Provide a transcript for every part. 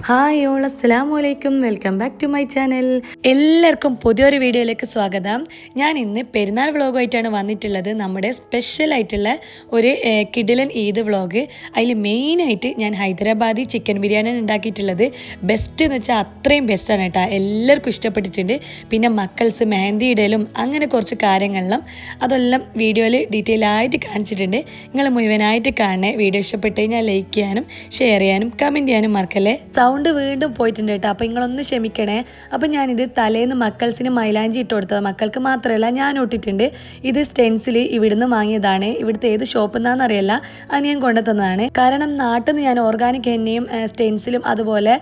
Hi all അസ്സലാമു അലൈക്കും, welcome back to my channel. എല്ലാവർക്കും പുതിയൊരു വീഡിയോയിലേക്ക് സ്വാഗതം. ഞാൻ ഇന്ന് പെരുന്നാൾ വ്ളോഗുമായിട്ടാണ് വന്നിട്ടുള്ളത്. നമ്മുടെ സ്പെഷ്യൽ ആയിട്ടുള്ള ഒരു കിടിലൻ ഈദ് വ്ളോഗ്. അതിൽ മെയിനായിട്ട് ഞാൻ ഹൈദരാബാദി ചിക്കൻ ബിരിയാണിയാണ് ഉണ്ടാക്കിയിട്ടുള്ളത്. ബെസ്റ്റ് എന്ന് വെച്ചാൽ അത്രയും ബെസ്റ്റാണ് കേട്ടോ, എല്ലാവർക്കും ഇഷ്ടപ്പെട്ടിട്ടുണ്ട്. പിന്നെ മക്കൾസ് മെഹന്തി ഇടലും അങ്ങനെ കുറച്ച് കാര്യങ്ങളിലും അതെല്ലാം വീഡിയോയിൽ ഡീറ്റെയിൽ ആയിട്ട് കാണിച്ചിട്ടുണ്ട്. നിങ്ങൾ മുഴുവനായിട്ട് കാണണേ. വീഡിയോ ഇഷ്ടപ്പെട്ട് കഴിഞ്ഞാൽ ലൈക്ക് ചെയ്യാനും ഷെയർ ചെയ്യാനും കമൻറ്റ് ചെയ്യാനും മറക്കല്ലേ. സൗണ്ട് വീണ്ടും പോയിട്ടുണ്ട് കേട്ടോ, അപ്പോൾ നിങ്ങളൊന്ന് ക്ഷമിക്കണേ. അപ്പോൾ ഞാനിത് തലേന്ന് മക്കൾസിന് മൈലാഞ്ചി ഇട്ട് കൊടുത്തത്, മക്കൾക്ക് മാത്രമല്ല ഞാൻ ഇട്ടിട്ടുണ്ട്. ഇത് സ്റ്റെൻസിൽ ഇവിടുന്ന് വാങ്ങിയതാണ്. ഇവിടുത്തെ ഏത് ഷോപ്പിൽ നിന്നാണെന്നറിയില്ല, അനിയൻ കൊണ്ടുതന്നതാണ്. കാരണം നാട്ടിൽ നിന്ന് ഞാൻ ഓർഗാനിക് എണ്ണയും സ്റ്റെൻസിലും അതുപോലെ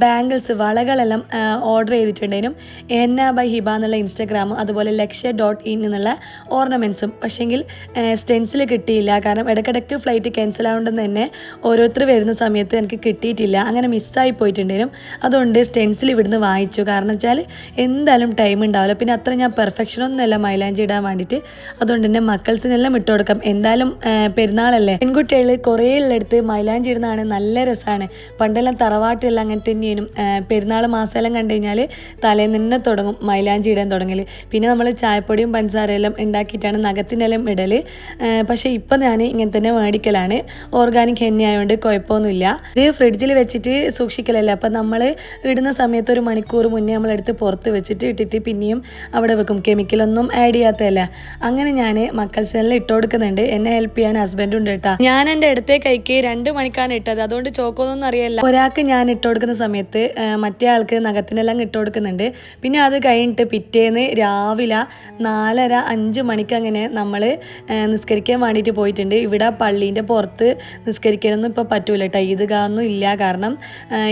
ബാംഗിൾസ് വളകളെല്ലാം ഓർഡർ ചെയ്തിട്ടുണ്ടേനും. എന്ന ബൈ ഹിബ എന്നുള്ള ഇൻസ്റ്റാഗ്രാമും അതുപോലെ ലക്ഷ്യ.in എന്നുള്ള ഓർണമെൻറ്റ്സും. പക്ഷേങ്കിൽ സ്റ്റെൻസിൽ കിട്ടിയില്ല, കാരണം ഇടയ്ക്കിടയ്ക്ക് ഫ്ലൈറ്റ് ക്യാൻസൽ ആവുണ്ടെന്ന് തന്നെ ഓരോരുത്തർ വരുന്ന സമയത്ത് എനിക്ക് കിട്ടിയിട്ടില്ല, അങ്ങനെ മിസ്സായി പോയിട്ടുണ്ടെങ്കിലും. അതുകൊണ്ട് സ്റ്റെൻസിൽ ഇവിടുന്ന് വാങ്ങിച്ചു. കാരണം വെച്ചാൽ എന്തായാലും ടൈം ഉണ്ടാവില്ല, പിന്നെ അത്ര ഞാൻ പെർഫെക്ഷനൊന്നുമല്ല മൈലാഞ്ചി ഇടാൻ വേണ്ടിയിട്ട്. അതുകൊണ്ട് തന്നെ മക്കൾസിനെല്ലാം ഇട്ട് കൊടുക്കാം. എന്തായാലും പെരുന്നാളല്ലേ, പെൺകുട്ടികൾ കുറേ ഉള്ളെടുത്ത് മൈലാഞ്ചി ഇടുന്നതാണ് നല്ല രസമാണ്. പണ്ടെല്ലാം തറവാട്ടിലെല്ലാം അങ്ങനെ തന്നെയും പെരുന്നാൾ മാസമെല്ലാം കണ്ടു കഴിഞ്ഞാൽ തലേന്ന് തന്നെ തുടങ്ങും മൈലാഞ്ചി ഇടാൻ തുടങ്ങൽ. പിന്നെ നമ്മൾ ചായപ്പൊടിയും പഞ്ചസാരയെല്ലാം ഉണ്ടാക്കിയിട്ടാണ് നഖത്തിനെല്ലാം ഇടൽ. പക്ഷേ ഇപ്പം ഞാൻ ഇങ്ങനെ തന്നെ മേടിക്കലാണ്. ഓർഗാനിക് എണ്ണ ആയതുകൊണ്ട് കുഴപ്പമൊന്നുമില്ല. ഇത് ഫ്രിഡ്ജിൽ വെച്ചിട്ട് സൂക്ഷിക്കലല്ല. അപ്പം നമ്മൾ ഇടുന്ന സമയത്ത് ഒരു മണിക്കൂർ മുന്നേ നമ്മളെടുത്ത് പുറത്ത് വെച്ചിട്ട് ഇട്ടിട്ട് പിന്നെയും അവിടെ വെക്കും, കെമിക്കലൊന്നും ആഡ് ചെയ്യാത്തതല്ല. അങ്ങനെ ഞാൻ മക്കൾസിനെല്ലാം ഇട്ട് കൊടുക്കുന്നുണ്ട്. എന്നെ ഹെൽപ്പ് ചെയ്യാൻ ഹസ്ബൻഡും ഉണ്ട് കേട്ടോ. ഞാൻ എൻ്റെ അടുത്തേ കൈക്ക് 2 മണിക്കാണ് ഇട്ടത്, അതുകൊണ്ട് ചോക്കൊന്നും അറിയില്ല. ഒരാൾക്ക് ഞാൻ ഇട്ട് കൊടുക്കുന്ന സമയത്ത് മറ്റേ ആൾക്ക് നഖത്തിനെല്ലാം ഇട്ട് കൊടുക്കുന്നുണ്ട്. പിന്നെ അത് കഴിഞ്ഞിട്ട് പിറ്റേന്ന് രാവിലെ 4:30-5 മണിക്ക് അങ്ങനെ നമ്മൾ നിസ്കരിക്കാൻ വേണ്ടിയിട്ട് പോയിട്ടുണ്ട്. ഇവിടെ പള്ളീൻ്റെ പുറത്ത് നിസ്കരിക്കാനൊന്നും ഇപ്പോൾ പറ്റൂല കേട്ടോ, ഈദ്ഗാഹൊന്നും ഇല്ല. കാരണം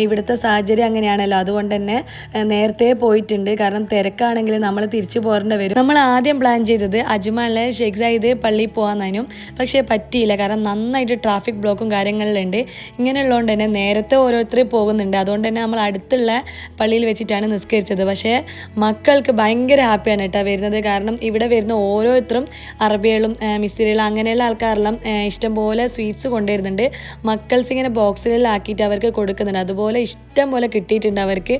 ഇവിടുത്തെ സാഹചര്യം അങ്ങനെയാണല്ലോ, അതുകൊണ്ട് തന്നെ നേരത്തെ പോയിട്ടുണ്ട്. കാരണം തിരക്കാണെങ്കിൽ നമ്മൾ തിരിച്ചു പോരേണ്ടി വരും. നമ്മൾ ആദ്യം പ്ലാൻ ചെയ്തത് അജ്മാനിലെ ഷെയ്ഖ് സായിദ് പള്ളിയിൽ പോകാനും, പക്ഷേ പറ്റിയില്ല. കാരണം നന്നായിട്ട് ട്രാഫിക് ബ്ലോക്കും കാര്യങ്ങളിലുണ്ട്. ഇങ്ങനെയുള്ളതുകൊണ്ട് തന്നെ നേരത്തെ ഓരോരുത്തർ പോകുന്നുണ്ട്. അതുകൊണ്ട് തന്നെ നമ്മൾ അടുത്തുള്ള പള്ളിയിൽ വെച്ചിട്ടാണ് നിസ്കരിച്ചത്. പക്ഷേ മക്കൾക്ക് ഭയങ്കര ഹാപ്പിയാണ് കേട്ടോ വരുന്നത്. കാരണം ഇവിടെ വരുന്ന ഓരോരുത്തരും അറബികളും മിസ്രികളും അങ്ങനെയുള്ള ആൾക്കാരെല്ലാം ഇഷ്ടംപോലെ സ്വീറ്റ്സ് കൊണ്ടുവരുന്നുണ്ട്. മക്കൾസ് ഇങ്ങനെ ബോക്സിലെല്ലാം ആക്കിയിട്ട് അവർക്ക് കൊടുക്കുന്നുണ്ട്. അതുപോലെ ഇഷ്ടം പോലെ കിട്ടിയിട്ടുണ്ട് അവർക്ക്.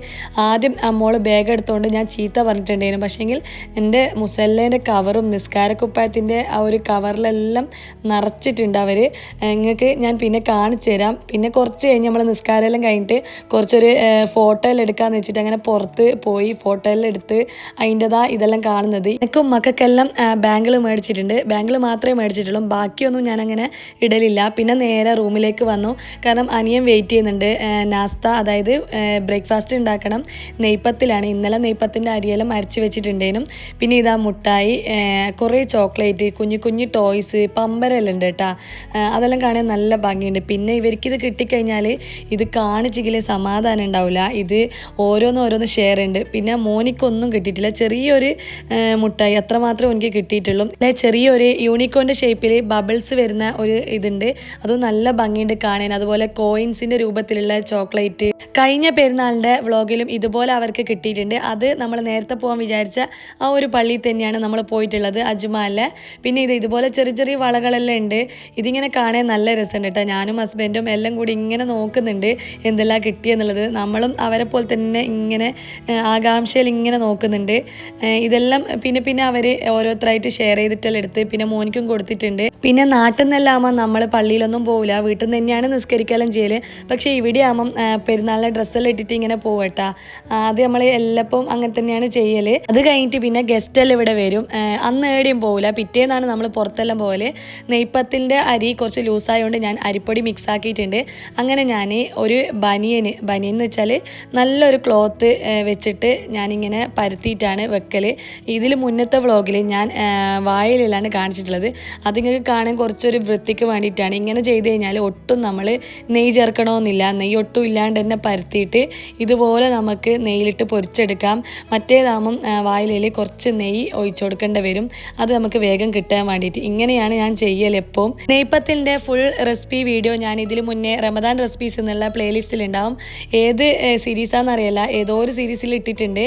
ആദ്യം മോള് ബാഗ് എടുത്തുകൊണ്ട് ഞാൻ ചീത്ത പറഞ്ഞിട്ടുണ്ടായിരുന്നു. പക്ഷേങ്കിൽ എൻ്റെ മുസല്ലേൻ്റെ കവറും നിസ്കാരക്കുപ്പായത്തിൻ്റെ ആ ഒരു കവറിലെല്ലാം നിറച്ചിട്ടുണ്ട് അവർ. നിങ്ങൾക്ക് ഞാൻ പിന്നെ കാണിച്ചു തരാം. പിന്നെ കുറച്ച് കഴിഞ്ഞ് നമ്മൾ നിസ്കാരമെല്ലാം കഴിഞ്ഞിട്ട് കുറച്ചൊരു ഫോട്ടോ എല്ലാം എടുക്കാമെന്ന് വെച്ചിട്ട് അങ്ങനെ പുറത്ത് പോയി ഫോട്ടോ എല്ലാം എടുത്ത് അതിൻ്റെതാ ഇതെല്ലാം കാണുന്നത്. എനിക്കും മക്കൾക്കെല്ലാം ബാങ്കിൾ മേടിച്ചിട്ടുണ്ട്. ബാങ്കിൾ മാത്രമേ മേടിച്ചിട്ടുള്ളൂ, ബാക്കിയൊന്നും ഞാനങ്ങനെ ഇടലില്ല. പിന്നെ നേരെ റൂമിലേക്ക് വന്നു. കാരണം അനിയൻ വെയിറ്റ് ചെയ്യുന്നുണ്ട്. നാസ്ത, അതായത് ബ്രേക്ക്ഫാസ്റ്റ് ഉണ്ടാക്കണം. നെയ്പ്പത്തിലാണ്, ഇന്നലെ നെയ്പ്പത്തിൻ്റെ അരിയെല്ലാം അരച്ച് വെച്ചിട്ടുണ്ടേനും. പിന്നെ ഇതാ മുട്ടായി, കുറേ ചോക്ലേറ്റ്, കുഞ്ഞു കുഞ്ഞു ടോയ്സ്, പമ്പരെല്ലാം ഉണ്ട് കേട്ടോ. അതെല്ലാം കാണാൻ നല്ല ഭംഗിയുണ്ട്. പിന്നെ ഇവർക്കിത് കിട്ടിക്കഴിഞ്ഞാൽ ഇത് കാണിച്ചെങ്കിൽ സമാധാനം ഉണ്ടാവില്ല. ഇത് ഓരോന്ന് ഷെയർ ഉണ്ട്. പിന്നെ മോനിക്കൊന്നും കിട്ടിയിട്ടില്ല. ചെറിയൊരു മുട്ടായി അത്രമാത്രം എനിക്ക് കിട്ടിയിട്ടുള്ളൂ. ചെറിയൊരു യൂണിക്കോണിൻ്റെ ഷേപ്പിൽ ബബിൾസ് വരുന്ന ഒരു ഇതുണ്ട്, അതും നല്ല ഭംഗിയുണ്ട് കാണാൻ. അതുപോലെ കോയിൻസിൻ്റെ രൂപത്തിലുള്ള ചോക്ലേറ്റ്. കഴിഞ്ഞ പെരുന്നാളിൻ്റെ വ്ളോഗിലും ഇതുപോലെ അവർക്ക് കിട്ടിയിട്ടുണ്ട്. അത് നമ്മൾ നേരത്തെ പോകാൻ വിചാരിച്ച ആ ഒരു പള്ളിയിൽ തന്നെയാണ് നമ്മൾ പോയിട്ടുള്ളത്, അജ്മാലിലെ. പിന്നെ ഇതുപോലെ ചെറിയ ചെറിയ വളകളെല്ലാം ഉണ്ട്. ഇതിങ്ങനെ കാണാൻ നല്ല രസമുണ്ട് കേട്ടോ. ഞാനും ഹസ്ബൻഡും എല്ലാം കൂടി ഇങ്ങനെ നോക്കുന്നുണ്ട് എന്തെല്ലാം കിട്ടിയെന്നുള്ളത്. നമ്മളും അവരെ പോലെ തന്നെ ഇങ്ങനെ ആകാംക്ഷയിൽ ഇങ്ങനെ നോക്കുന്നുണ്ട്. ഇതെല്ലാം പിന്നെ അവർ ഓരോരുത്തരായിട്ട് ഷെയർ ചെയ്തിട്ടെല്ലാം എടുത്ത് പിന്നെ മോനിക്കും കൊടുത്തിട്ടുണ്ട്. പിന്നെ നാട്ടിൽ നിന്നെല്ലാകുമ്പോൾ നമ്മൾ പള്ളിയിലൊന്നും പോകില്ല, വീട്ടിൽ നിന്ന് തന്നെയാണ് നിസ്കരിക്കാനും ചെയ്യൽ. പക്ഷേ ഇവിടെ ആകുമ്പം പെരുന്നാളിലെ ഡ്രസ്സെല്ലാം ഇട്ടിട്ട് ഇങ്ങനെ പോവട്ടാ. അത് നമ്മൾ എല്ലപ്പം അങ്ങനെ തന്നെയാണ് ചെയ്യൽ. അത് കഴിഞ്ഞിട്ട് പിന്നെ ഗസ്റ്റെല്ലാം ഇവിടെ വരും. അന്ന് ഏടിയും പോകില്ല, പിറ്റേന്നാണ് നമ്മൾ പുറത്തെല്ലാം പോകൽ. നെയ്പ്പത്തിൻ്റെ അരി കുറച്ച് ലൂസായതുകൊണ്ട് ഞാൻ അരിപ്പൊടി മിക്സ് ആക്കിയിട്ടുണ്ട്. അങ്ങനെ ഞാൻ ഒരു ബനിയൻ എന്ന് വെച്ചാൽ നല്ലൊരു ക്ലോത്ത് വെച്ചിട്ട് ഞാനിങ്ങനെ പരത്തിയിട്ടാണ് വെക്കൽ. ഇതിൽ മുന്നത്തെ വ്ളോഗിൽ ഞാൻ വാഴയിലാണ് കാണിച്ചിട്ടുള്ളത്. അത് നിങ്ങൾക്ക് കാണാൻ കുറച്ചൊരു വൃത്തിക്ക് വേണ്ടിയിട്ടാണ്. ഇങ്ങനെ ചെയ്ത് കഴിഞ്ഞാൽ ഒട്ടും നമ്മൾ നെയ്യ് ചേർക്കണമെന്നില്ല. നെയ്യ് ഒട്ടും ഇല്ലാണ്ട് തന്നെ പരത്തിയിട്ട് ഇതുപോലെ നമുക്ക് നെയ്യിലിട്ട് പൊരിച്ചെടുക്കാം. മറ്റേതാകുമ്പം വായിലയിൽ കുറച്ച് നെയ്യ് ഒഴിച്ചു കൊടുക്കേണ്ടി വരും, അത് നമുക്ക് വേഗം കിട്ടാൻ വേണ്ടിയിട്ട്. ഇങ്ങനെയാണ് ഞാൻ ചെയ്യൽ എപ്പോഴും. നെയ്പ്പത്തിൻ്റെ ഫുൾ റെസിപ്പി വീഡിയോ ഞാൻ ഇതിൽ മുന്നേ റമദാൻ റെസിപ്പീസ് എന്നുള്ള പ്ലേലിസ്റ്റിലുണ്ടാവും. ഏത് സീരീസാണെന്നറിയില്ല, ഏതോ ഒരു സീരീസിൽ ഇട്ടിട്ടുണ്ട്.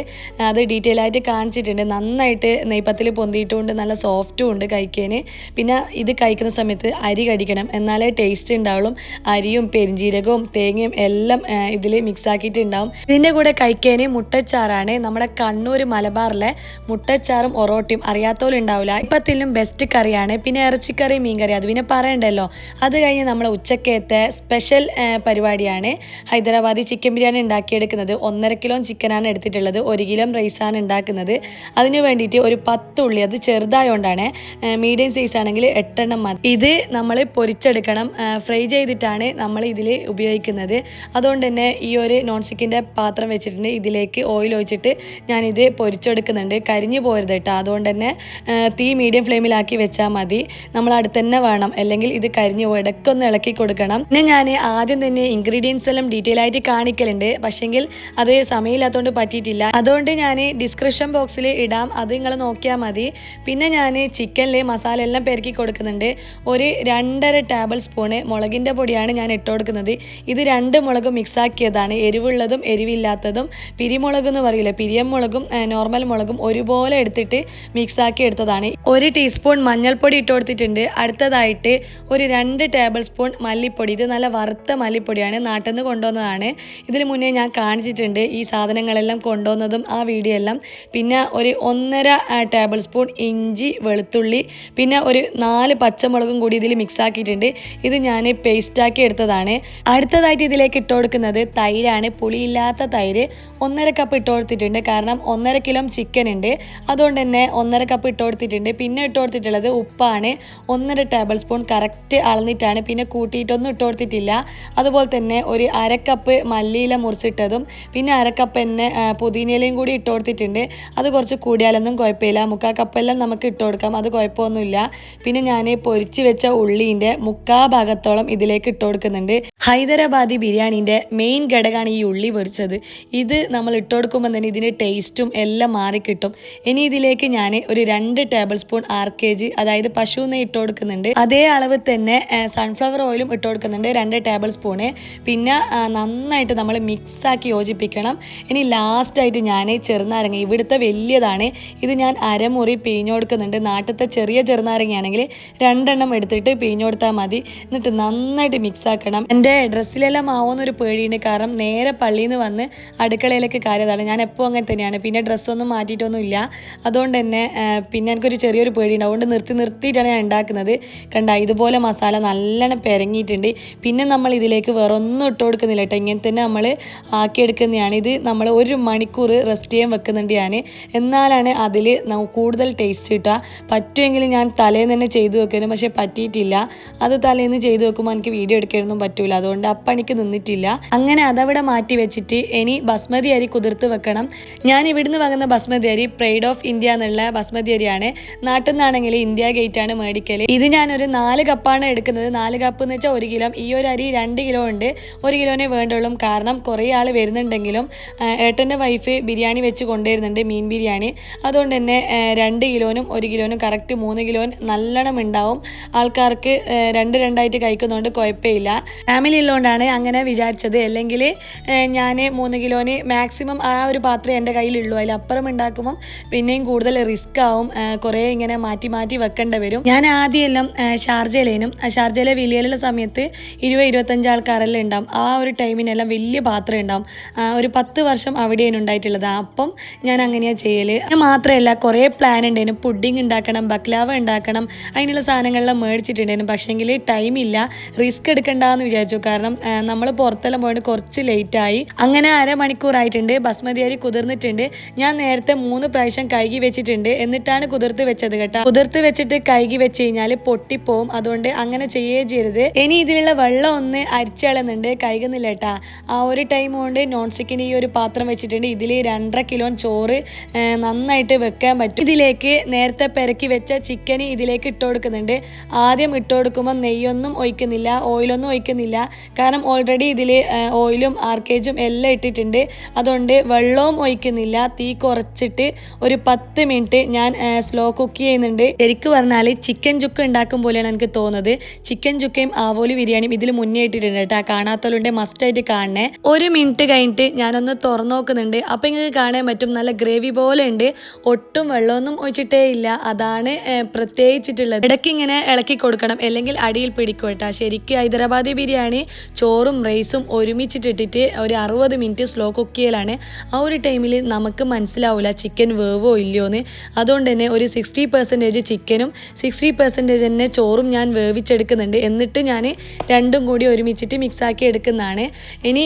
അത് ഡീറ്റെയിൽ ആയിട്ട് കാണിച്ചിട്ടുണ്ട്. നന്നായിട്ട് നെയ്പ്പത്തിൽ പൊന്തിയിട്ടുകൊണ്ട് നല്ല സോഫ്റ്റും ഉണ്ട് കഴിക്കാൻ. പിന്നെ ഇത് കഴിക്കുന്ന സമയത്ത് അരി കടിക്കണം, എന്നാലേ ടേസ്റ്റ് ഉണ്ടാവുള്ളൂ. അരിയും പെരിഞ്ജീരകവും തേങ്ങയും എല്ലാം ഇതിൽ മിക്സ് ആക്കിയിട്ടുണ്ടാവും. ഇതിൻ്റെ കൂടെ കഴിക്കാൻ മുട്ടച്ചാറാണ്. നമ്മളെ കണ്ണൂർ മലബാറിലെ മുട്ടച്ചാറും ഒറോട്ടിയും അറിയാത്തവരുണ്ടാവില്ല, ഇപ്പത്തിലും ബെസ്റ്റ് കറിയാണ്. പിന്നെ ഇറച്ചിക്കറി, മീൻകറി അത് പിന്നെ പറയണ്ടല്ലോ. അത് കഴിഞ്ഞ് നമ്മളെ ഉച്ചക്കത്തെ സ്പെഷ്യൽ പരിപാടിയാണ് ഹൈദരാബാദി ചിക്കൻ ബിരിയാണി ഉണ്ടാക്കിയെടുക്കുന്നത്. 1.5 കിലോ ചിക്കനാണ് എടുത്തിട്ടുള്ളത്, 1 കിലോ റൈസാണ് ഉണ്ടാക്കുന്നത്. അതിന് വേണ്ടിയിട്ട് ഒരു 10 ഉള്ളി, അത് ചെറുതായോണ്ടാണ്, മീഡിയം സൈസ് ആണെങ്കിൽ 8 എണ്ണം മതി. ഇത് നമ്മൾ പൊരിച്ചെടുക്കണം, ഫ്രൈ ചെയ്തിട്ടാണ് നമ്മൾ ഇതിൽ ഉപയോഗിക്കുന്നത്. അതുകൊണ്ട് തന്നെ ഈ ഒരു നോൺ സ്റ്റിക്കിൻ്റെ പാത്രം വെച്ചിട്ടുണ്ട്, ഇതിലേക്ക് ഓയിൽ ഒഴിച്ചിട്ട് ഞാനിത് പൊരിച്ചെടുക്കുന്നുണ്ട്. കരിഞ്ഞു പോരുത് കേട്ടോ, അതുകൊണ്ട് തന്നെ തീ മീഡിയം ഫ്ലെയിമിലാക്കി വെച്ചാൽ മതി. നമ്മൾ അടുത്ത് തന്നെ വേണം, അല്ലെങ്കിൽ ഇത് കരിഞ്ഞു പോകും. ഇടയ്ക്കൊന്ന് ഇളക്കി കൊടുക്കണം. പിന്നെ ഞാൻ ആദ്യം തന്നെ ഇൻഗ്രീഡിയൻസ് എല്ലാം ഡീറ്റെയിൽ ആയിട്ട് കാണിക്കലുണ്ട്, പക്ഷെങ്കിൽ അത് സമയമില്ലാത്തതുകൊണ്ട് പറ്റിയിട്ടില്ല. അതുകൊണ്ട് ഞാൻ ഡിസ്ക്രിപ്ഷൻ ബോക്സിൽ ഇടാം, അത് നിങ്ങൾ നോക്കിയാൽ മതി. പിന്നെ ഞാൻ ചിക്കനിൽ മസാല എല്ലാം പെരക്കി കൊടുക്കുന്നുണ്ട്. ഒരു 2.5 ടേബിൾ സ്പൂണ് മുളകിൻ്റെ പൊടിയാണ് ഞാൻ ഇട്ട് കൊടുക്കുന്നത്. ഇത് 2 മുളക് മിക്സ് ആക്കിയതാണ്, എരിവുള്ളതും എരിവില്ലാത്തതും. പിരിമുളക് എന്ന് പറയില്ല, പിരിയം മുളകും നോർമൽ മുളകും ഒരുപോലെ എടുത്തിട്ട് മിക്സ് ആക്കി എടുത്തതാണ്. 1 ടീസ്പൂൺ മഞ്ഞൾപ്പൊടി ഇട്ട് കൊടുത്തിട്ടുണ്ട്. അടുത്തതായിട്ട് ഒരു 2 ടേബിൾ സ്പൂൺ മല്ലിപ്പൊടി. ഇത് നല്ല വറുത്ത മല്ലിപ്പൊടിയാണ്, നാട്ടിൽ നിന്ന് കൊണ്ടുവന്നതാണ്. ഇതിന് മുന്നേ ഞാൻ കാണിച്ചിട്ടുണ്ട് ഈ സാധനങ്ങളെല്ലാം കൊണ്ടുവന്നതും ആ വീഡിയോ എല്ലാം. പിന്നെ ഒരു 1.5 ടേബിൾ സ്പൂൺ ഇഞ്ചി, വെളുത്തുള്ളി, പിന്നെ ഒരു 4 പച്ചമുളകും കൂടി ഇതിൽ മിക്സ് ആക്കിയിട്ടുണ്ട്. ഇത് ഞാൻ പേസ്റ്റാക്കി എടുത്തതാണ്. അടുത്തതായിട്ട് ഇതിലേക്ക് ഇട്ട് കൊടുക്കുന്നത് തൈരാണ്, പുളിയില്ലാത്ത തൈര് 1.5 കപ്പ് ഇട്ട് കൊടുത്തിട്ടുണ്ട്. കാരണം 1.5 കിലോ ചിക്കൻ ഉണ്ട്, അതുകൊണ്ട് തന്നെ 1.5 കപ്പ് ഇട്ട് കൊടുത്തിട്ടുണ്ട്. പിന്നെ ഇട്ട് കൊടുത്തിട്ടുള്ളത് ഉപ്പാണ്, 1.5 ടേബിൾ സ്പൂൺ കറക്റ്റ് അളന്നിട്ടാണ്, പിന്നെ കൂട്ടിയിട്ടൊന്നും ഇട്ട് കൊടുത്തിട്ടില്ല. അതുപോലെ തന്നെ ഒരു 1/2 കപ്പ് മല്ലിയില മുറിച്ചിട്ടതും പിന്നെ 1/2 കപ്പ് തന്നെ പുതിനയിലയും കൂടി ഇട്ട് കൊടുത്തിട്ടുണ്ട്. അത് കുറച്ച് കൂടിയാലൊന്നും കുഴപ്പമില്ല, 3/4 കപ്പെല്ലാം നമുക്ക് ഇട്ട് കൊടുക്കാം, അത് കുഴപ്പമൊന്നുമില്ല. പിന്നെ ഞാൻ പൊരിച്ച് വെച്ച ഉള്ളീൻ്റെ 3/4 ഭാഗത്തോളം ഇതിലേക്ക് ഇട്ട് കൊടുക്കുന്നുണ്ട്. ഹൈദരാബാദി ബിരിയാണീൻ്റെ മെയിൻ ഘടകമാണ് ഈ ഉള്ളി പൊരിച്ചത്. ഇത് നമ്മൾ ഇട്ട് കൊടുക്കുമ്പോൾ തന്നെ ഇതിൻ്റെ ടേസ്റ്റും എല്ലാം മാറിക്കിട്ടും. ഇനി ഇതിലേക്ക് ഞാൻ ഒരു 2 ടേബിൾ സ്പൂൺ RKG, അതായത് പശു നെയ്യ് ഇട്ട് കൊടുക്കുന്നുണ്ട്. അതേ അളവ് തന്നെ സൺഫ്ലവർ ഓയിലും ഇട്ട് കൊടുക്കുന്നുണ്ട്, 2 ടേബിൾ സ്പൂണ്. പിന്നെ നന്നായിട്ട് നമ്മൾ മിക്സാക്കി യോജിപ്പിക്കണം. ഇനി ലാസ്റ്റായിട്ട് ഞാൻ ചെറുനാരങ്ങ, ഇവിടുത്തെ വലിയതാണ്, ഇത് ഞാൻ അരമുറി പിഴിഞ്ഞു കൊടുക്കുന്നുണ്ട്. നാട്ടിലത്തെ ചെറിയ ചെറുനാരങ്ങയാണെങ്കിൽ 2 എണ്ണം എടുത്തിട്ട് പിഴിഞ്ഞു കൊടുത്താൽ മതി. എന്നിട്ട് നന്നായിട്ട് മിക്സ് ആക്കണം. എൻ്റെ ഡ്രസ്സിലെല്ലാം ആവുമെന്നൊരു പേടിയുണ്ട്, കാരണം നേരെ പള്ളിയിൽ നിന്ന് വന്ന് അടുക്കളയിലേക്ക് കയറിയതാണ്. ഞാൻ എപ്പോൾ അങ്ങനെ തന്നെയാണ്, പിന്നെ ഡ്രസ്സൊന്നും മാറ്റിയിട്ടൊന്നുമില്ല. അതുകൊണ്ട് തന്നെ പിന്നെ എനിക്കൊരു ചെറിയൊരു പേടിയുണ്ട്, അതുകൊണ്ട് നിർത്തിയിട്ടാണ് ഞാൻ ഉണ്ടാക്കുന്നത്. കണ്ട ഇതുപോലെ മസാല നല്ലോണം പെരങ്ങിയിട്ടുണ്ട്. പിന്നെ നമ്മൾ ഇതിലേക്ക് വേറെ ഒന്നും ഇട്ട് കൊടുക്കുന്നില്ല കേട്ടോ, ഇങ്ങനെ തന്നെ നമ്മൾ ആക്കിയെടുക്കുന്നതാണ്. ഇത് നമ്മൾ 1 മണിക്കൂർ റെസ്റ്റ് ചെയ്യാൻ വെക്കുന്നുണ്ട് ഞാൻ, എന്നാലാണ് അതിൽ കൂടുതൽ ടേസ്റ്റ് കിട്ടുക. പറ്റുമെങ്കിൽ ഞാൻ തലേന്ന് തന്നെ ചെയ്തു വെക്കുന്നു, പക്ഷേ പറ്റിയിട്ടില്ല. അത് തലേന്ന് ചെയ്തു വെക്കുമ്പോൾ എനിക്ക് വീഡിയോ എടുക്കാനൊന്നും പറ്റൂല, അതുകൊണ്ട് അപ്പണിക്ക് നിന്നിട്ടില്ല. അങ്ങനെ അതവിടെ മാറ്റി വെച്ചിട്ട് ഇനി ബസ്മതി അരി കുതിർത്ത് വെക്കണം. ഞാൻ ഇവിടുന്ന് വാങ്ങുന്ന ബസ്മതി അരി പ്രൈഡ് ഓഫ് ഇന്ത്യ എന്നുള്ള ബസ്മതി അരിയാണ്. നാട്ടിൽ നിന്നാണെങ്കിൽ ഇന്ത്യ ഗേറ്റ് ആണ് മേടിക്കൽ. ഇത് ഞാനൊരു 4 കപ്പാണ് എടുക്കുന്നത്. 4 കപ്പ് എന്ന് വെച്ചാൽ 1 കിലോ. ഈ ഒരു അരി 2 കിലോ ഉണ്ട്, 1 കിലോനെ വേണ്ടുള്ളൂ. കാരണം കുറേ ആൾ വരുന്നുണ്ടെങ്കിലും ഏട്ടൻ്റെ വൈഫ് ബിരിയാണി വെച്ച് കൊണ്ടുവരുന്നുണ്ട്, മീൻ ബിരിയാണി. അതുകൊണ്ട് തന്നെ 2 കിലോനും 1 കിലോനും കറക്റ്റ് 3 കിലോ നല്ലോണം ഉണ്ടാവും. ആൾക്കാർക്ക് 2-2 കഴിക്കുന്നതുകൊണ്ട് കുഴപ്പമില്ല. ഫാമിലി ഉള്ളതുകൊണ്ടാണ് അങ്ങനെ വിചാരിച്ചത്, അല്ലെങ്കിൽ ഞാൻ 3 കിലോന് മാക്സിമം ആ ഒരു പാത്രം എൻ്റെ കയ്യിലുള്ളൂ. അതിലപ്പുറം ഉണ്ടാക്കുമ്പം പിന്നെയും കൂടുതൽ റിസ്ക് ആവും, കുറേ ഇങ്ങനെ മാറ്റി മാറ്റി വെക്കേണ്ടി വരും. ഞാൻ ആദ്യമെല്ലാം ഷാർജയിലെ വില്യയിലുള്ള സമയത്ത് 20-25 ആൾക്കാരെല്ലാം ഉണ്ടാവും. ആ ഒരു ടൈമിനെല്ലാം വലിയ പാത്രം ഉണ്ടാവും. ഒരു 10 വർഷം അവിടെയാണ് ഉണ്ടായിട്ടുള്ളത്. അപ്പം ഞാൻ അങ്ങനെയാണ് ചെയ്യൽ. മാത്രമല്ല കുറേ പ്ലാൻ ഉണ്ടായിരുന്നു, പുഡിങ് ഉണ്ടാക്കണം, ബക്ലാവ ഉണ്ടാക്കണം, അതിനുള്ള സാധനങ്ങളെല്ലാം മേടിച്ചിട്ടുണ്ടായിരുന്നു. പക്ഷേങ്കിൽ ടൈമില്ല, റിസ്ക് എടുക്കണ്ടെന്ന് വിചാരിച്ചു. കാരണം നമ്മൾ പുറത്തെല്ലാം പോയിട്ട് കുറച്ച് ലേറ്റായി. അങ്ങനെ 1/2 മണിക്കൂറായിട്ടുണ്ട്. ബസ്മതി അരി കുതിർന്നിട്ടുണ്ട്. ഞാൻ നേരത്തെ 3 പ്രാവശ്യം കഴുകി വെച്ചിട്ടുണ്ട്, എന്നിട്ടാണ് കുതിർത്ത് വെച്ചത് കേട്ടോ. കുതിർത്ത് വെച്ചിട്ട് കഴുകി വെച്ച് കഴിഞ്ഞാൽ പൊട്ടിപ്പോവും, അതുകൊണ്ട് അങ്ങനെ ചെയ്യരുത്. ഇനി ഇതിലുള്ള വെള്ളം ഒന്ന് അരിച്ചളന്നുണ്ട്, കഴുകുന്നില്ല കേട്ടാ. ആ ഒരു ടൈം കൊണ്ട് നോൺ സ്റ്റിക്കിന് ഈ ഒരു പാത്രം വെച്ചിട്ടുണ്ട്. ഇതിൽ 2.5 കിലോ ചോറ് നന്നായിട്ട് വെക്കാൻ പറ്റും. ഇതിലേക്ക് നേരത്തെ പെരക്കി വെച്ച ചിക്കന് ഇതിലേക്ക് ഇട്ട് കൊടുക്കുന്നുണ്ട്. ആദ്യം ഇട്ട് കൊടുക്കുമ്പോൾ നെയ്യൊന്നും ഒഴിക്കുന്നില്ല, ഓയിലൊന്നും ഒഴിക്കുന്നില്ല. കാരണം ഓൾറെഡി ഇതിൽ ഓയിലും RKGയും എല്ലാം ഇട്ടിട്ടുണ്ട്. അതുകൊണ്ട് വെള്ളവും ഒഴിക്കുന്നില്ല. തീ കുറച്ചിട്ട് ഒരു 10 മിനിറ്റ് ഞാൻ സ്ലോ കുക്ക് ചെയ്യുന്നുണ്ട്. ശരിക്കും പറഞ്ഞാൽ ചിക്കൻ ചുക്ക ഉണ്ടാക്കും പോലെയാണ് എനിക്ക് തോന്നുന്നത്. ചിക്കൻ ചുക്കയും ആവോലി ബിരിയാണിയും ഇതിൽ മുന്നേ ഇട്ടിട്ടുണ്ട് കേട്ടോ. കാണാത്തവരുണ്ട്, മസ്റ്റായിട്ട് കാണണേ. 1 മിനിറ്റ് കഴിഞ്ഞിട്ട് ഞാനൊന്ന് തുറന്നു നോക്കുന്നുണ്ട്. അപ്പം നിങ്ങൾക്ക് കാണാൻ പറ്റും, നല്ല ഗ്രേവി പോലെ ഉണ്ട്. ഒട്ടും വെള്ളമൊന്നും ഒഴിച്ചിട്ടേ ഇല്ല, അതാണ് പ്രത്യേകിച്ചിട്ടുള്ളത്. ഇടയ്ക്ക് ഇങ്ങനെ ഇളക്കി കൊടുക്കണം, അല്ലെങ്കിൽ അടിയിൽ പിടിക്കും കേട്ടോ. ശരിക്കും ഹൈദരാബാദി ബിരിയാണി ചോറും റൈസും ഒരുമിച്ചിട്ടിട്ടിട്ട് ഒരു 60 മിനിറ്റ് സ്ലോ കുക്ക് ചെയ്യലാണ്. ആ ഒരു ടൈമിൽ നമുക്ക് മനസ്സിലാവില്ല ചിക്കൻ വേവോ ഇല്ലയോ എന്ന്. അതുകൊണ്ട് തന്നെ ഒരു 60% ചിക്കനും 60% തന്നെ ചോറും ഞാൻ വേവിച്ചെടുക്കുന്നുണ്ട്. എന്നിട്ട് ഞാൻ രണ്ടും കൂടി ഒരുമിച്ചിട്ട് മിക്സാക്കി എടുക്കുന്നതാണ്. ഇനി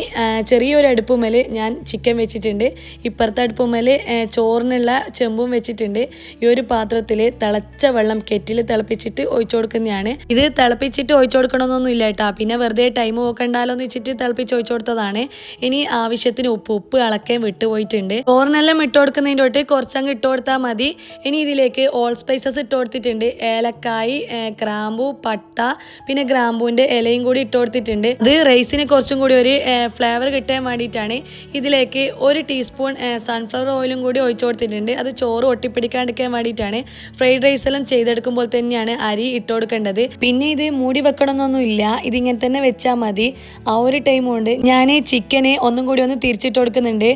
ചെറിയൊരു അടുപ്പുമേൽ ഞാൻ ചിക്കൻ വെച്ചിട്ടുണ്ട്. ഇപ്പുറത്തെ അടുപ്പുമേൽ ചോറിനുള്ള ചെമ്പും വെച്ചിട്ടുണ്ട്. ഈ ഒരു പാത്രത്തിൽ തിളച്ച വെള്ളം കെറ്റിൽ തിളപ്പിച്ചിട്ട് ഒഴിച്ചു കൊടുക്കുന്നതാണ്. ഇത് തിളപ്പിച്ചിട്ട് ഒഴിച്ചു കൊടുക്കണമെന്നൊന്നും ഇല്ല കേട്ടോ. പിന്നെ വെറുതെ ടൈം നോക്കണ്ടല്ലോ എന്ന് വെച്ചിട്ട് തിളപ്പിച്ച് ഒഴിച്ചു കൊടുത്തതാണ്. ഇനി ആവശ്യത്തിന് ഉപ്പ് ഇളക്കാൻ വിട്ടുപോയിട്ടുണ്ട്. ചോറിനെല്ലാം ഇട്ട് കൊടുക്കുന്നതിൻ്റെ തൊട്ട് കുറച്ചങ്ങ് ഇട്ട് കൊടുത്താൽ മതി. ഇനി ഇതിലേക്ക് ഓൾ സ്പൈസസ് ഇട്ട് കൊടുത്തിട്ടുണ്ട്. ഏലക്കായ്, ഗ്രാമ്പൂ, പട്ട, പിന്നെ ഗ്രാമ്പൂവിൻ്റെ ഇലയും കൂടി ഇട്ട് കൊടുത്തിട്ടുണ്ട്. ഇത് റൈസിന് കുറച്ചും കൂടി ഒരു ഫ്ലേവർ കിട്ടാൻ വേണ്ടിയിട്ടാണ്. ഇതിലേക്ക് 1 ടീസ്പൂൺ സൺഫ്ലവർ ഓയിലും കൂടി ഒഴിച്ചു കൊടുത്തിട്ടുണ്ട്. അത് ചോറ് ഒട്ടിപ്പിടിക്കാണ്ടിരിക്കാൻ വേണ്ടിയിട്ടാണ്. ഫ്രൈഡ് റൈസ് എല്ലാം ചെയ്തെടുക്കുമ്പോൾ തന്നെയാണ് അരി ഇട്ട് കൊടുക്കേണ്ടത്. പിന്നെ ഇത് മൂടി വെക്കണമെന്നൊന്നും ഇല്ല, ഇതിങ്ങനെ തന്നെ വെച്ചാൽ മതി. ആ ഒരു ടൈം കൊണ്ട് ഞാൻ ചിക്കനെ ഒന്നും കൂടി ഒന്ന് തിരിച്ചിട്ട് കൊടുക്കുന്നുണ്ട്.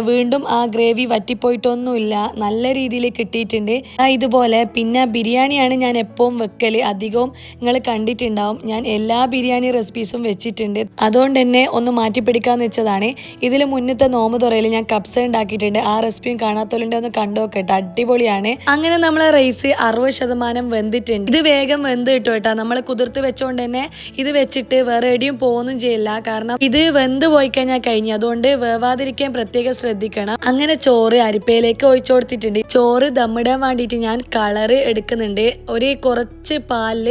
വീണ്ടും ആ ഗ്രേവി വറ്റിപ്പോയിട്ടൊന്നുമില്ല, നല്ല രീതിയിൽ കിട്ടിയിട്ടുണ്ട്. ഇതുപോലെ പിന്നെ ബിരിയാണിയാണ് ഞാൻ എപ്പോഴും വെക്കൽ. അധികവും നിങ്ങൾ കണ്ടിട്ടുണ്ടാവും, ഞാൻ എല്ലാ ബിരിയാണി റെസിപ്പീസും വെച്ചിട്ടുണ്ട്. അതുകൊണ്ട് തന്നെ ഒന്ന് മാറ്റിപ്പിടിക്കാമെന്ന് വെച്ചതാണ്. ഇതിൽ മുന്നത്തെ നോമ്പ് തുറയിൽ ഞാൻ കപ്സ ഉണ്ടാക്കിയിട്ടുണ്ട്. ആ റെസിപ്പിയും കാണാത്തവരുണ്ട്, ഒന്ന് കണ്ടുനോക്കട്ടെ, അടിപൊളിയാണ്. അങ്ങനെ നമ്മളെ റൈസ് 60% വെന്തിട്ടുണ്ട്. ഇത് വേഗം വെന്ത് കിട്ടും കേട്ടോ. നമ്മൾ കുതിർത്ത് വെച്ചോണ്ട് തന്നെ ഇത് വെച്ചിട്ട് വേറെ എവിടെയും പോകുന്നും ചെയ്യില്ല. കാരണം ഇത് വെന്ത് പോയി കഴിഞ്ഞാൽ കഴിഞ്ഞു. അതുകൊണ്ട് വേവാതിരിക്കാൻ പ്രത്യേകം ശ്രദ്ധിക്കണം. അങ്ങനെ ചോറ് അരിപ്പയിലേക്ക് ഒഴിച്ചു കൊടുത്തിട്ടുണ്ട്. ചോറ് ദമ്മിടാൻ വേണ്ടിയിട്ട് ഞാൻ കളറ് എടുക്കുന്നുണ്ട്. ഒരു കുറച്ച് പാലിൽ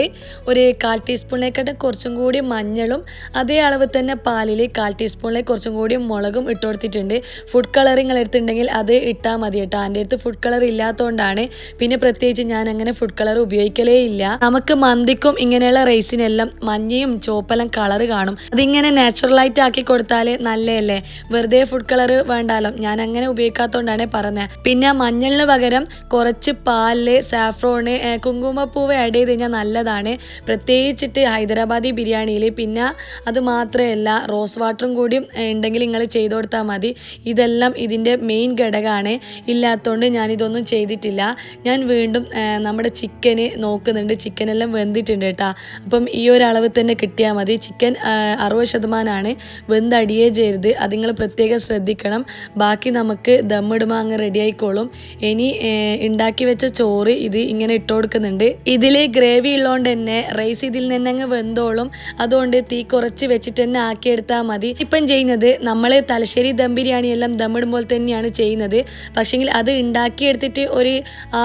ഒരു 1/4 ടീസ്പൂണിലേക്കാട്ട് കുറച്ചും കൂടി മഞ്ഞളും അതേ അളവ് തന്നെ പാലിൽ 1/4 ടീസ്പൂണിലേക്ക് കുറച്ചും കൂടി മുളകും ഇട്ട് കൊടുത്തിട്ടുണ്ട്. ഫുഡ് കളറിങ്ങൾ എടുത്തിട്ടുണ്ടെങ്കിൽ അത് ഇട്ടാൽ മതി കേട്ടോ. എൻ്റെ അടുത്ത് ഫുഡ് കളർ ഇല്ലാത്തതുകൊണ്ടാണ്. പിന്നെ പ്രത്യേകിച്ച് ഞാൻ അങ്ങനെ ഫുഡ് കളർ ഉപയോഗിക്കലേ ഇല്ല. നമുക്ക് മന്തിക്കും ഇങ്ങനെയുള്ള റൈസിനെല്ലാം മഞ്ഞയും ചുവപ്പെല്ലാം കളർ കാണും. അതിങ്ങനെ നാച്ചുറലായിട്ട് ആക്കി കൊടുത്താൽ നല്ലതല്ലേ. വെറുതെ ഫുഡ് കളർ വേണ്ടാലോ. ഞാൻ അങ്ങനെ ഉപയോഗിക്കാത്തതുകൊണ്ടാണ് പറഞ്ഞത്. പിന്നെ മഞ്ഞളിന് പകരം കുറച്ച് പാലില് സാഫ്രോണ്, കുങ്കുമപ്പൂവ് ആഡ് ചെയ്ത് കഴിഞ്ഞാൽ നല്ലതാണ്. പ്രത്യേകിച്ചിട്ട് ഹൈദരാബാദി ബിരിയാണിയിൽ. പിന്നെ അത് മാത്രമല്ല, റോസ് വാട്ടറും കൂടി ഉണ്ടെങ്കിൽ നിങ്ങൾ ചെയ്ത് കൊടുത്താൽ മതി. ഇതെല്ലാം ഇതിൻ്റെ മെയിൻ ഘടകമാണ്. ഇല്ലാത്തതുകൊണ്ട് ഞാനിതൊന്നും ചെയ്തിട്ടില്ല. ഞാൻ വീണ്ടും നമ്മുടെ ചിക്കന് നോക്കുന്നുണ്ട്. ചിക്കനെല്ലാം വെന്തിട്ടുണ്ട് കേട്ടോ. അപ്പം ഈ ഒരു അളവ് തന്നെ കിട്ടിയാൽ മതി. ചിക്കൻ 60% വെന്തടിയേ ചെയ്യരുത്. അത് നിങ്ങൾ പ്രത്യേകം ശ്രദ്ധിക്കണം. ബാക്കി നമുക്ക് ദമ്മിടുമ്പോൾ അങ്ങ് റെഡി ആയിക്കോളും. ഇനി ഉണ്ടാക്കി വെച്ച ചോറ് ഇത് ഇങ്ങനെ ഇട്ട് കൊടുക്കുന്നുണ്ട്. ഇതിൽ ഗ്രേവി ഉള്ളതുകൊണ്ട് തന്നെ റൈസ് ഇതിൽ നിന്ന് അങ്ങ് വെന്തോളും. അതുകൊണ്ട് തീ കുറച്ച് വെച്ചിട്ട് തന്നെ ആക്കിയെടുത്താൽ മതി. ഇപ്പം ചെയ്യുന്നത് നമ്മൾ തലശ്ശേരി ദം ബിരിയാണി എല്ലാം ദമ്മിടുമ്പോൾ തന്നെയാണ് ചെയ്യുന്നത്. പക്ഷെങ്കിൽ അത് ഉണ്ടാക്കിയെടുത്തിട്ട് ഒരു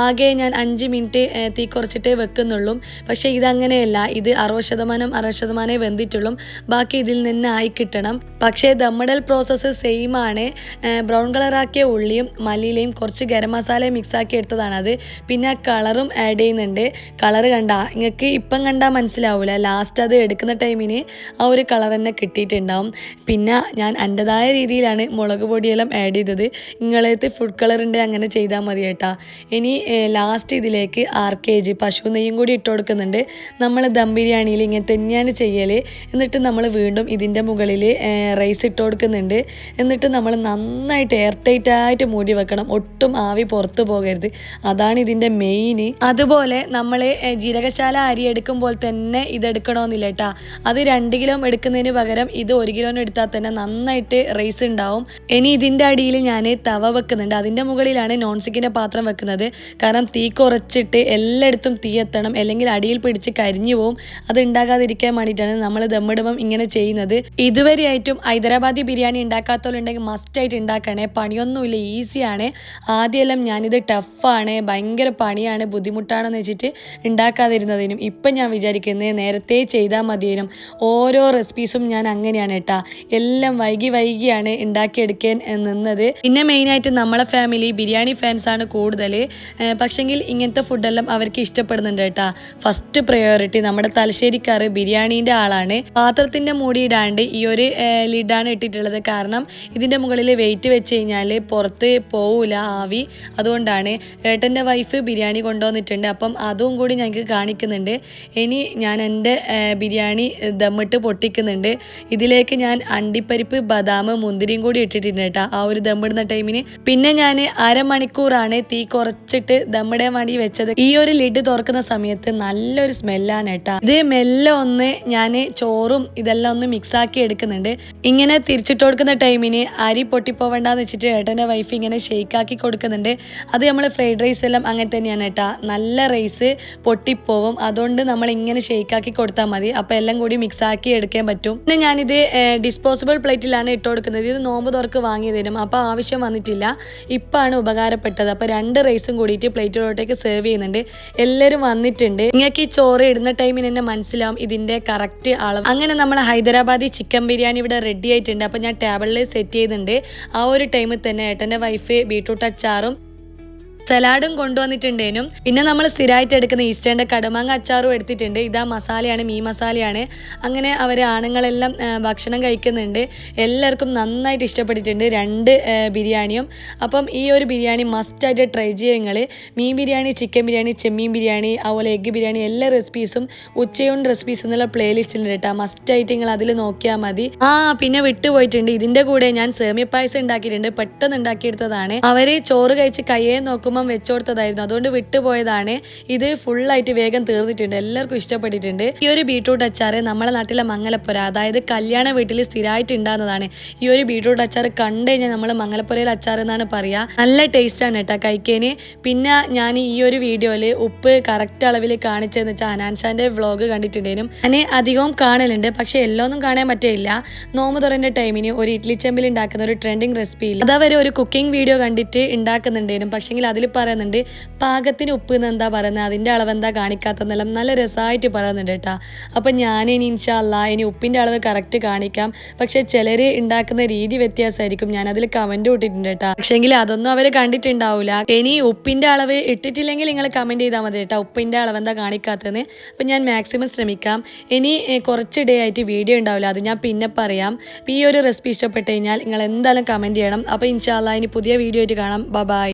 ആകെ ഞാൻ 5 മിനിറ്റ് തീ കുറച്ചിട്ടേ വെക്കുന്നുള്ളൂ. പക്ഷേ ഇതങ്ങനെയല്ല. ഇത് 60% വെന്തിട്ടുള്ളൂ. ബാക്കി ഇതിൽ നിന്ന് ആയി കിട്ടണം. പക്ഷേ ദമ്മിടൽ പ്രോസസ്സ് സെയിം ആണ്. ബ്രൗൺ കളറാക്കിയ ഉള്ളിയും മല്ലിയിലയും കുറച്ച് ഗരം മസാലയും മിക്സാക്കി എടുത്തതാണത്. പിന്നെ കളറും ആഡ് ചെയ്യുന്നുണ്ട്. കളർ നിങ്ങൾക്ക് ഇപ്പം കണ്ടാൽ മനസ്സിലാവില്ല. ലാസ്റ്റ് അത് എടുക്കുന്ന ടൈമിന് ആ ഒരു കളർ തന്നെ കിട്ടിയിട്ടുണ്ടാവും. പിന്നെ ഞാൻ എൻ്റെതായ രീതിയിലാണ് മുളക് പൊടിയെല്ലാം ആഡ് ചെയ്തത്. നിങ്ങളേത്ത് ഫുഡ് കളർ ഉണ്ട്, അങ്ങനെ ചെയ്താൽ മതി കേട്ടോ. ഇനി ലാസ്റ്റ് ഇതിലേക്ക് 6 kg പശു നെയ്യും കൂടി ഇട്ട് കൊടുക്കുന്നുണ്ട്. നമ്മൾ ദം ബിരിയാണിയിൽ ഇങ്ങനെ തന്നെയാണ് ചെയ്യൽ. എന്നിട്ട് നമ്മൾ വീണ്ടും ഇതിൻ്റെ മുകളിൽ റൈസ് ഇട്ട് കൊടുക്കുന്നുണ്ട്. എന്നിട്ട് നമ്മൾ നന്നായിട്ട് എയർ ടൈറ്റ് ആയിട്ട് മൂടി വെക്കണം. ഒട്ടും ആവി പുറത്ത് പോകരുത്. അതാണ് ഇതിൻ്റെ മെയിൻ. അതുപോലെ നമ്മൾ ജീരകശാല അരി എടുക്കുമ്പോൾ തന്നെ ഇതെടുക്കണമെന്നില്ല കേട്ടോ. അത് 2 കിലോ എടുക്കുന്നതിന് പകരം ഇത് 1 കിലോന് എടുത്താൽ തന്നെ നന്നായിട്ട് റൈസ് ഉണ്ടാവും. ഇനി ഇതിൻ്റെ അടിയിൽ ഞാൻ തവ വെക്കുന്നുണ്ട്. അതിൻ്റെ മുകളിലാണ് നോൺ സ്റ്റിക്കിൻ്റെ പാത്രം വെക്കുന്നത്. കാരണം തീ കുറച്ചിട്ട് എല്ലായിടത്തും തീ എത്തണം, അല്ലെങ്കിൽ അടിയിൽ പിടിച്ച് കരിഞ്ഞു പോവും. അത് ഉണ്ടാകാതിരിക്കാൻ വേണ്ടിയിട്ടാണ് നമ്മൾ ദമ്മിടുമ്പം ഇങ്ങനെ ചെയ്യുന്നത്. ഇതുവരെയായിട്ടും ഹൈദരാബാദി ബിരിയാണി ഉണ്ടാക്കാത്തവരുണ്ടെങ്കിൽ മസ്റ്റായിട്ട് ഉണ്ടാക്കണേ. പണിയൊന്നുമില്ല, ഈസിയാണ്. ആദ്യമെല്ലാം ഞാനിത് ടഫാണ്, ഭയങ്കര പണിയാണ്, ബുദ്ധിമുട്ടാണെന്ന് വെച്ചിട്ട് ഉണ്ടാക്കാതിരുന്നതിനും ഇപ്പം ഞാൻ വിചാരിക്കുന്നത് നേരത്തെ ചെയ്താൽ മതിയേനും. ഓരോ റെസിപ്പീസും ഞാൻ അങ്ങനെയാണ് കേട്ടോ. എല്ലാം വൈകിയാണ് ഉണ്ടാക്കിയെടുക്കാൻ നിന്നത്. പിന്നെ മെയിനായിട്ട് നമ്മളെ ഫാമിലി ബിരിയാണി ഫാൻസാണ് കൂടുതൽ. പക്ഷെങ്കിൽ ഇങ്ങനത്തെ ഫുഡെല്ലാം അവർക്ക് ഇഷ്ടപ്പെടുന്നുണ്ട് കേട്ടോ. ഫസ്റ്റ് പ്രയോറിറ്റി നമ്മുടെ തലശ്ശേരിക്കാർ ബിരിയാണീൻ്റെ ആളാണ്. പാത്രത്തിൻ്റെ മൂടി ഇടാണ്ട് ഈ ഒരു ലിഡാണ് ഇട്ടിട്ടുള്ളത്. കാരണം ഇതിൻ്റെ മുകളിൽ വെയിറ്റ് വെച്ച് കഴിഞ്ഞാൽ പുറത്ത് പോവില്ല ആവി. അതുകൊണ്ടാണ്. ഏട്ടൻ്റെ വൈഫ് ബിരിയാണി കൊണ്ടുവന്നിട്ടുണ്ട്. അപ്പം അതും കൂടി ഞങ്ങൾക്ക് കാണിക്കുന്നുണ്ട്. ഇനി ഞാൻ എൻ്റെ ബിരിയാണി ദമ്മിട്ട് പൊട്ടിക്കുന്നുണ്ട്. ഇതിലേക്ക് ഞാൻ അണ്ടിപ്പരിപ്പ്, ബദാം, മുന്തിരിയും കൂടി ഇട്ടിട്ടുണ്ട് കേട്ടോ ആ ഒരു ദമ്മിടുന്ന ടൈമിന്. പിന്നെ ഞാൻ അരമണിക്കൂറാണ് തീ കുറച്ചിട്ട് ദമ്മിടാൻ വേണ്ടി വെച്ചത്. ഈ ഒരു ലിഡ് തുറക്കുന്ന സമയത്ത് നല്ലൊരു സ്മെല്ലാണ് കേട്ടോ. ഇത് മെല്ലെ ഒന്ന് ഞാൻ ചോറും ഇതെല്ലാം ഒന്ന് മിക്സാക്കി ആക്കി എടുക്കുന്നുണ്ട്. ഇങ്ങനെ തിരിച്ചിട്ട് കൊടുക്കുന്ന ടൈമിന് അരി പൊട്ടിപ്പോവണ്ടെന്ന് വെച്ചിട്ട് ഏട്ടൻ്റെ വൈഫ് ഇങ്ങനെ ഷെയ്ക്കാക്കി കൊടുക്കുന്നുണ്ട്. അത് നമ്മൾ ഫ്രൈഡ് റൈസ് എല്ലാം അങ്ങനെ തന്നെയാണ് കേട്ടോ, നല്ല റൈസ് പൊട്ടിപ്പോവും. അതുകൊണ്ട് നമ്മൾ ഇങ്ങനെ ഷെയ്ക്കാക്കി കൊടുത്താൽ മതി, അപ്പോൾ എല്ലാം കൂടി മിക്സാക്കി എടുക്കാൻ പറ്റും. പിന്നെ ഞാനിത് ഡിസ്പോസിബിൾ പ്ലേറ്റിലാണ് ഇട്ട് കൊടുക്കുന്നത്. ഇത് നോമ്പ് തുറക്ക് വാങ്ങിയതിനും അപ്പോൾ ആവശ്യം വന്നിട്ടില്ല, ഇപ്പാണ് ഉപകാരപ്പെട്ടത്. അപ്പോൾ 2 റൈസും കൂടിയിട്ട് പ്ലേറ്റിലോട്ടേക്ക് സെർവ് ചെയ്യുന്നുണ്ട്. എല്ലാവരും വന്നിട്ടുണ്ട്. നിങ്ങൾക്ക് ഈ ചോറ് ഇടുന്ന ടൈമിന് തന്നെ മനസ്സിലാവും ഇതിൻ്റെ കറക്റ്റ് അളവ്. അങ്ങനെ നമ്മൾ ഹൈദരാബാദി ചിക്കൻ ബിരിയാണി ഇവിടെ റെഡി ആയിട്ടുണ്ട്. അപ്പോൾ ഞാൻ ടേബിളിൽ സെറ്റ് ചെയ്തിട്ടുണ്ട്. ആ ഒരു ടൈമിൽ തന്നെ ഏട്ടൻ്റെ വൈഫ് ബീട്രൂട്ട് അച്ചാറും സലാഡും കൊണ്ടുവന്നിട്ടുണ്ടേനും. പിന്നെ നമ്മൾ സ്ഥിരമായിട്ട് എടുക്കുന്ന ഈസ്റ്റേൻ്റെ കടുമാങ്ങ അച്ചാറും എടുത്തിട്ടുണ്ട്. ഇതാ മസാലയാണ്, മീൻ മസാലയാണ്. അങ്ങനെ അവർ ആണുങ്ങളെല്ലാം ഭക്ഷണം കഴിക്കുന്നുണ്ട്. എല്ലാവർക്കും നന്നായിട്ട് ഇഷ്ടപ്പെട്ടിട്ടുണ്ട് 2 ബിരിയാണിയും. അപ്പം ഈ ഒരു ബിരിയാണി മസ്റ്റായിട്ട് ട്രൈ ചെയ്യുക നിങ്ങൾ. മീൻ ബിരിയാണി, ചിക്കൻ ബിരിയാണി, ചെമ്മീൻ ബിരിയാണി, അതുപോലെ എഗ്ഗ് ബിരിയാണി, എല്ലാ റെസിപ്പീസും ഉച്ചയൂണ് റെസിപ്പീസ് എന്നുള്ള പ്ലേലിസ്റ്റിലുണ്ട് കേട്ടോ. മസ്റ്റായിട്ട് നിങ്ങൾ അതിൽ നോക്കിയാൽ മതി. പിന്നെ വിട്ടുപോയിട്ടുണ്ട്, ഇതിൻ്റെ കൂടെ ഞാൻ സേമിയ പായസം ഉണ്ടാക്കിയിട്ടുണ്ട്. പെട്ടെന്ന് ഉണ്ടാക്കിയെടുത്തതാണ്. അവർ ചോറ് കഴിച്ച് കയ്യെ നോക്കുമ്പോൾ വെച്ചുകൊടുത്തതായിരുന്നു, അതുകൊണ്ട് വിട്ടുപോയതാണ്. ഇത് ഫുള്ളായിട്ട് വേഗം തീർന്നിട്ടുണ്ട്, എല്ലാവർക്കും ഇഷ്ടപ്പെട്ടിട്ടുണ്ട്. ഈ ഒരു ബീട്രൂട്ട് അച്ചാറ് നമ്മളെ നാട്ടിലെ മംഗലപ്പുര, അതായത് കല്യാണ വീട്ടിൽ സ്ഥിരമായിട്ട് ഉണ്ടാകുന്നതാണ്. ഈ ഒരു ബീട്രൂട്ട് അച്ചാർ കണ്ടു കഴിഞ്ഞാൽ നമ്മൾ മംഗലപ്പുരയിൽ അച്ചാർ എന്നാണ് പറയുക. നല്ല ടേസ്റ്റാണ് കേട്ടോ കഴിക്കാന്. പിന്നെ ഞാൻ ഈ ഒരു വീഡിയോയിൽ ഉപ്പ് കറക്റ്റ് അളവിൽ കാണിച്ചതെന്ന് വെച്ചാൽ ഹനാൻഷാൻ്റെ വ്ളോഗ് കണ്ടിട്ടുണ്ടേനും. ഞാൻ അധികവും കാണലുണ്ട്, പക്ഷേ എല്ലാം കാണാൻ പറ്റില്ല. നോമ്പ് തുറന്റെ ടൈമിന് ഒരു ഇഡ്ലി ചെമ്പിൽ ഉണ്ടാക്കുന്ന ഒരു ട്രെൻഡിങ് റെസിപ്പി ഇല്ല, അതവർ ഒരു കുക്കിംഗ് വീഡിയോ കണ്ടിട്ട് ഉണ്ടാക്കുന്നുണ്ടേനും. പക്ഷെങ്കിൽ അതിൽ പറയുന്നുണ്ട് പാകത്തിന് ഉപ്പ് എന്ന് എന്താ പറയുന്നത്, അതിൻ്റെ അളവ് എന്താ കാണിക്കാത്തതെന്നെല്ലാം നല്ല രസമായിട്ട് പറയുന്നുണ്ട് കേട്ടോ. അപ്പം ഞാൻ ഇനി ഇൻഷാ അല്ലാഹ് ഇനി ഉപ്പിൻ്റെ അളവ് കറക്റ്റ് കാണിക്കാം. പക്ഷേ ചിലർ ഉണ്ടാക്കുന്ന രീതി വ്യത്യാസമായിരിക്കും, ഞാനതിൽ കമൻറ്റ് ഇട്ടിട്ടുണ്ട് കേട്ടോ. പക്ഷേങ്കിൽ അതൊന്നും അവർ കണ്ടിട്ടുണ്ടാവില്ല. ഇനി ഉപ്പിൻ്റെ അളവ് ഇട്ടിട്ടില്ലെങ്കിൽ നിങ്ങൾ കമൻറ്റ് ചെയ്താൽ മതി കേട്ടോ, ഉപ്പിൻ്റെ അളവ് എന്താ കാണിക്കാത്തതെന്ന്. അപ്പം ഞാൻ മാക്സിമം ശ്രമിക്കാം. ഇനി കുറച്ച് ഡേ ആയിട്ട് വീഡിയോ ഉണ്ടാവില്ല, അത് ഞാൻ പിന്നെ പറയാം. അപ്പോൾ ഈ ഒരു റെസിപ്പി ഇഷ്ടപ്പെട്ട് കഴിഞ്ഞാൽ നിങ്ങൾ എന്തായാലും കമൻറ്റ് ചെയ്യണം. അപ്പോൾ ഇൻഷാ അല്ലാഹ് ഇനി പുതിയ വീഡിയോ ആയിട്ട് കാണാം. ബൈ.